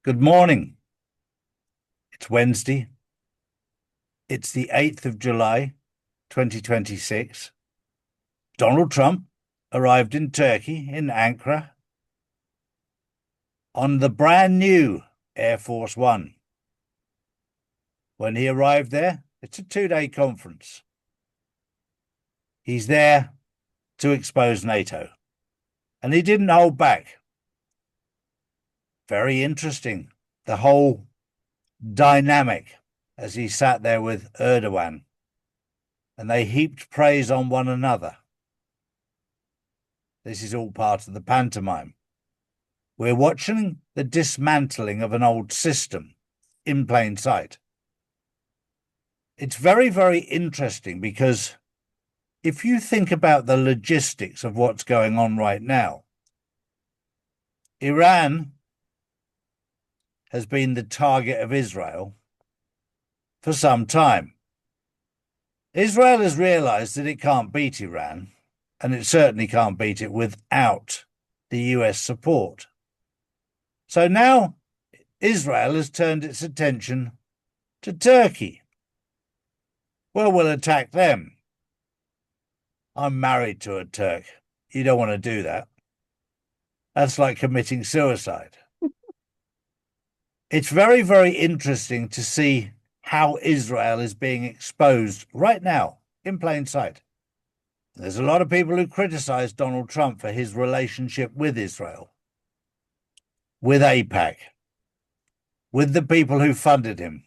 Good morning. It's Wednesday. It's the 8th of July, 2026. Donald Trump arrived in Turkey, in Ankara, on the brand new Air Force One. When he arrived there, it's a 2-day conference. He's there to expose NATO, and he didn't hold back. Very interesting, the whole dynamic as he sat there with Erdogan, and they heaped praise on one another. This is all part of the pantomime. We're watching the dismantling of an old system in plain sight. It's very, very interesting because if you think about the logistics of what's going on right now, Iran has been the target of Israel for some time. Israel has realized that it can't beat Iran, and it certainly can't beat it without the US support. So now Israel has turned its attention to Turkey. Well, we'll attack them. I'm married to a Turk. You don't want to do that. That's like committing suicide. It's very, very interesting to see how Israel is being exposed right now in plain sight. There's a lot of people who criticize Donald Trump for his relationship with Israel, with AIPAC, with the people who funded him.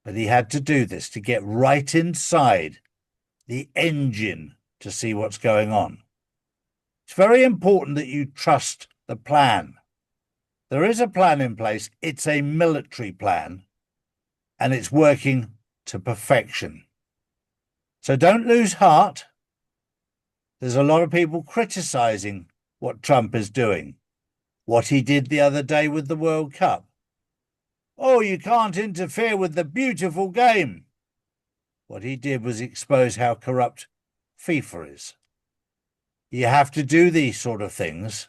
But he had to do this to get right inside the engine to see what's going on. It's very important that you trust the plan. There is a plan in place. It's a military plan, and it's working to perfection. So don't lose heart. There's a lot of people criticizing what Trump is doing, what he did the other day with the World Cup. Oh, you can't interfere with the beautiful game. What he did was expose how corrupt FIFA is. You have to do these sort of things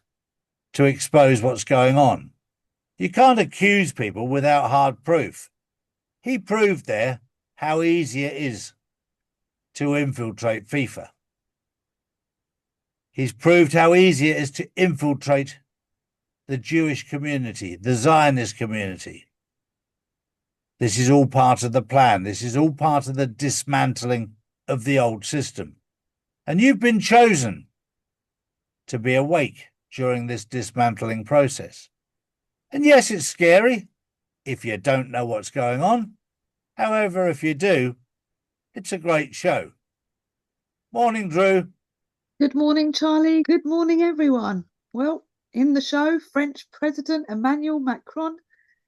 to expose what's going on. You can't accuse people without hard proof. He proved there how easy it is to infiltrate FIFA. He's proved how easy it is to infiltrate the Jewish community, the Zionist community. This is all part of the plan. This is all part of the dismantling of the old system. And you've been chosen to be awake during this dismantling process. And yes, it's scary if you don't know what's going on. However, if you do, it's a great show. Morning, Drew. Good morning, Charlie. Good morning, everyone. Well, in the show, French President Emmanuel Macron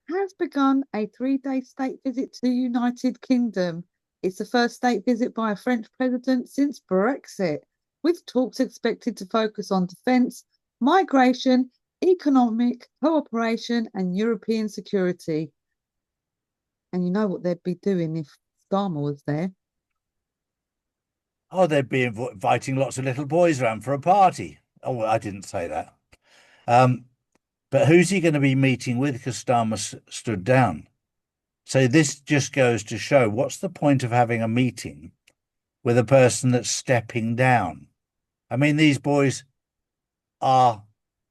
has begun a 3-day state visit to the United Kingdom. It's the first state visit by a French president since Brexit, with talks expected to focus on defence, migration, economic cooperation, and European security. And you know what they'd be doing if Starmer was there? Oh, they'd be inviting lots of little boys around for a party. Oh, well, I didn't say that. But who's he going to be meeting with because Starmer stood down? So this just goes to show what's the point of having a meeting with a person that's stepping down? I mean, these boys are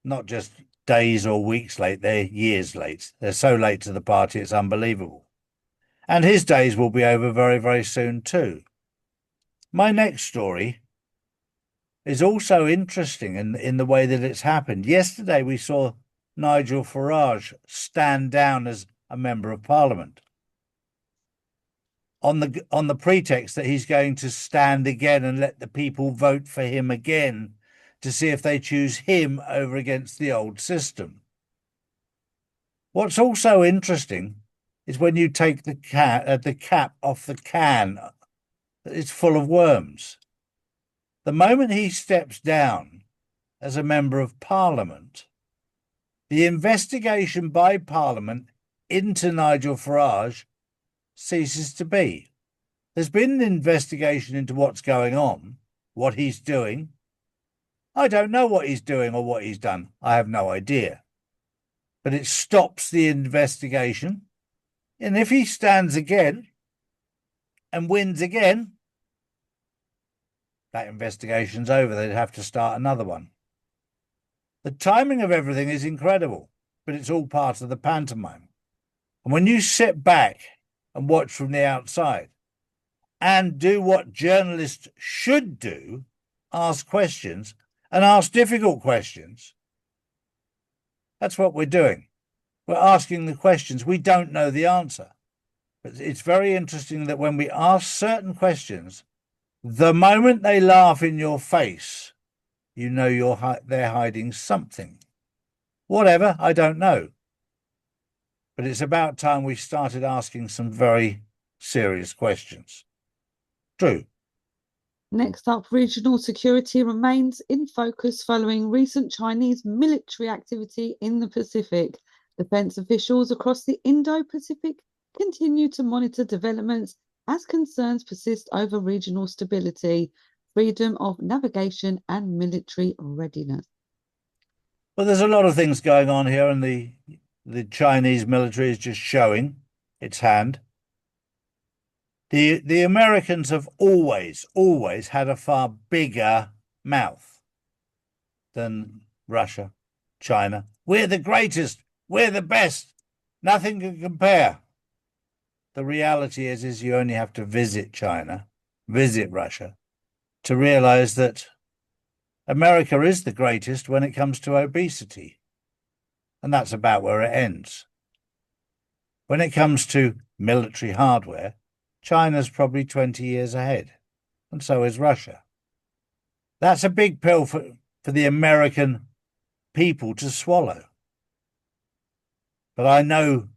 not just days or weeks late, they're years late. They're so late to the party, it's unbelievable. And his days will be over very, very soon too. My next story is also interesting in the way that it's happened. Yesterday, we saw Nigel Farage stand down as a member of Parliament on the pretext that he's going to stand again and let the people vote for him again to see if they choose him over against the old system. What's also interesting is when you take the cap off the can, it's full of worms. The moment he steps down as a member of Parliament, the investigation by Parliament into Nigel Farage ceases to be. There's been an investigation into what's going on, what he's doing. I don't know what he's doing or what he's done. I have no idea. but it stops the investigation. And if he stands again and wins again, that investigation's over. They'd have to start another one. The timing of everything is incredible, but it's all part of the pantomime. And when you sit back and watch from the outside and do what journalists should do, ask questions and ask difficult questions, that's what we're doing. We're asking the questions. We don't know the answer. But it's very interesting that when we ask certain questions, the moment they laugh in your face, you know they're hiding something. Whatever, I don't know. But it's about time we started asking some very serious questions. True. Next up, regional security remains in focus following recent Chinese military activity in the Pacific. Defense officials across the Indo-Pacific continue to monitor developments as concerns persist over regional stability, freedom of navigation, and military readiness. Well, there's a lot of things going on here, and the Chinese military is just showing its hand. The Americans have always had a far bigger mouth than Russia, China. We're the greatest. We're the best. Nothing can compare. The reality is you only have to visit China, visit Russia, to realize that America is the greatest when it comes to obesity. And that's about where it ends. When it comes to military hardware, China's probably 20 years ahead, and so is Russia. That's a big pill for the American people to swallow. But I know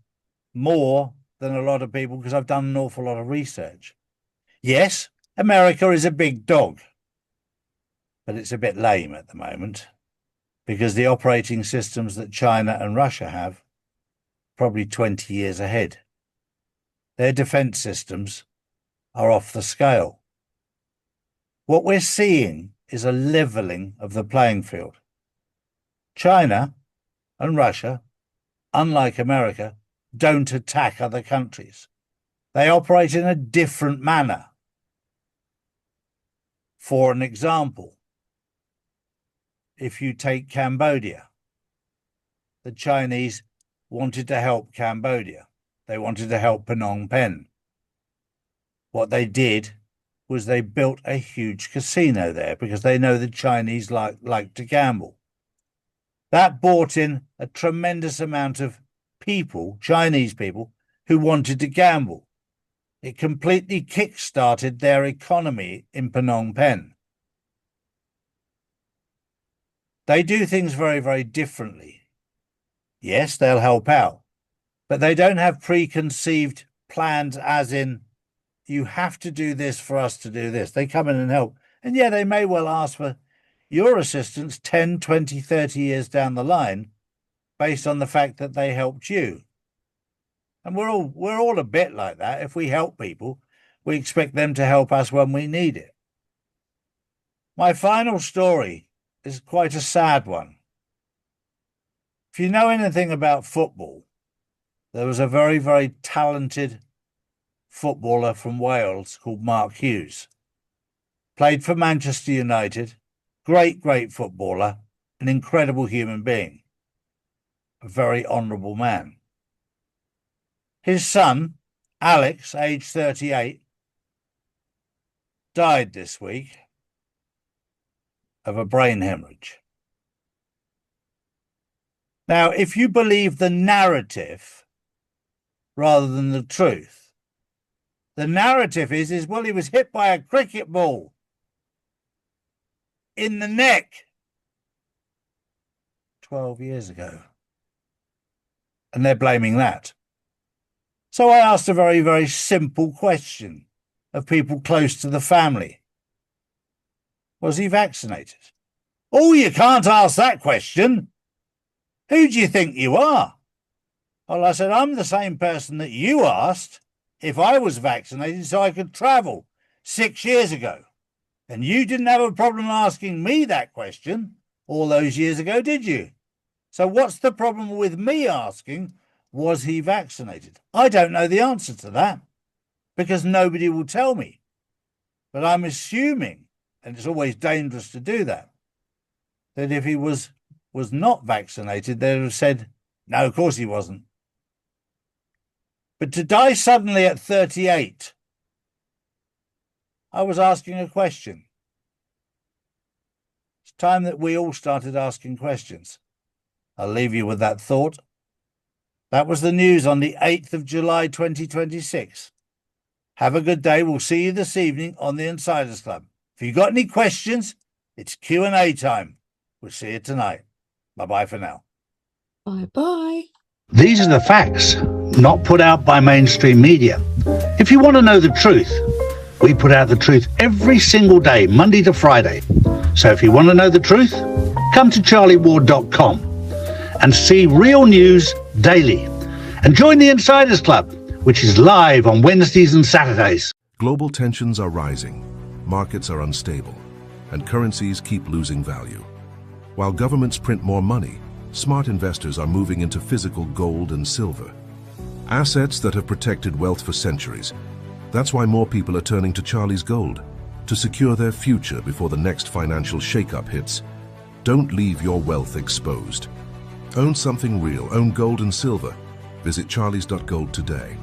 more than a lot of people because I've done an awful lot of research. Yes, America is a big dog, but it's a bit lame at the moment because the operating systems that China and Russia have probably 20 years ahead. Their defense systems are off the scale. What we're seeing is a leveling of the playing field. China and Russia, unlike America, don't attack other countries. They operate in a different manner. For an example, if you take Cambodia, the Chinese wanted to help Cambodia. They wanted to help Phnom Penh. What they did was they built a huge casino there because they know the Chinese like to gamble. That brought in a tremendous amount of people, Chinese people, who wanted to gamble. It completely kick-started their economy in Phnom Penh. They do things very, very differently. Yes, they'll help out, but they don't have preconceived plans as in, you have to do this for us to do this. They come in and help. And yeah, they may well ask for your assistance 10, 20, 30 years down the line based on the fact that they helped you. And we're all a bit like that. If we help people, we expect them to help us when we need it. My final story is quite a sad one. If you know anything about football, there was a very, very talented footballer from Wales called Mark Hughes. Played for Manchester United. Great, great footballer. An incredible human being. A very honourable man. His son, Alex, aged 38, died this week of a brain hemorrhage. Now, if you believe the narrative rather than the truth, the narrative is, well, he was hit by a cricket ball in the neck 12 years ago. And they're blaming that. So I asked a very, very simple question of people close to the family. Was he vaccinated? Oh, you can't ask that question. Who do you think you are? Well, I said, I'm the same person that you asked if I was vaccinated so I could travel 6 years ago. And you didn't have a problem asking me that question all those years ago, did you? So what's the problem with me asking, was he vaccinated? I don't know the answer to that because nobody will tell me. But I'm assuming, and it's always dangerous to do that if he was not vaccinated, they'd have said, no, of course he wasn't. But to die suddenly at 38, I was asking a question. It's time that we all started asking questions. I'll leave you with that thought. That was the news on the 8th of July, 2026. Have a good day. We'll see you this evening on the Insiders Club. If you've got any questions, it's Q&A time. We'll see you tonight. Bye-bye for now. Bye-bye. These are the facts, not put out by mainstream media. If you want to know the truth, we put out the truth every single day, Monday to Friday. So if you want to know the truth, come to charlieward.com and see real news daily. And join the Insiders Club, which is live on Wednesdays and Saturdays. Global tensions are rising, markets are unstable, and currencies keep losing value. While governments print more money, smart investors are moving into physical gold and silver, assets that have protected wealth for centuries. That's why more people are turning to Charlie's Gold to secure their future before the next financial shakeup hits. Don't leave your wealth exposed. Own something real. Own gold and silver. Visit charlies.gold today.